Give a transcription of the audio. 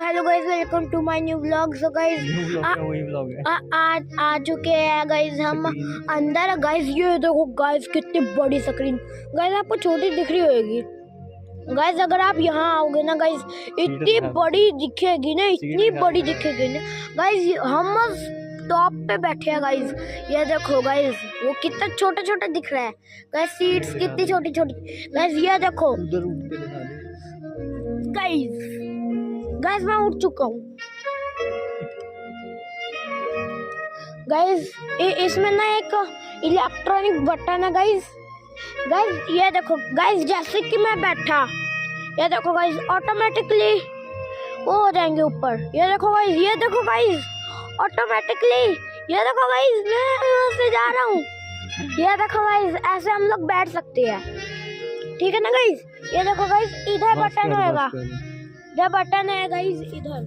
Hello guys, welcome to my new vlog. So guys वही vlog है। आज आ चुके हैं गाइस हम अंदर। गाइस ये देखो गाइस, कितनी बड़ी स्क्रीन। गाइस आपको छोटी दिख रही होगी। गाइस अगर आप यहाँ आओगे ना गाइस, इतनी बड़ी दिखेगी ना, इतनी बड़ी दिखेगी ना गाइस। हम टॉप पे बैठे हैं गाइस। ये देखो गाइस, वो कितना छोटा छोटा दिख रहा है गाइस। सीट्स कितनी छोटी छोटी गाइस। ये देखो गाइस, गाइस मैं उठ चुका हूँ गाइस। इसमें ना एक इलेक्ट्रॉनिक बटन है गाइस। गाइस ये देखो गाइस, जैसे कि मैं बैठा, ये देखो गाइस, ऑटोमेटिकली वो हो जाएंगे ऊपर। ये देखो गाइस, ये देखो गाइस, ऑटोमेटिकली। ये देखो गाइस, मैं यहाँ से जा रहा हूँ। ये देखो गाइस, ऐसे हम लोग बैठ सकते हैं, ठीक है ना गाइस। ये देखो गाइस, इधर बटन होगा, ये बटन है गाइस इधर।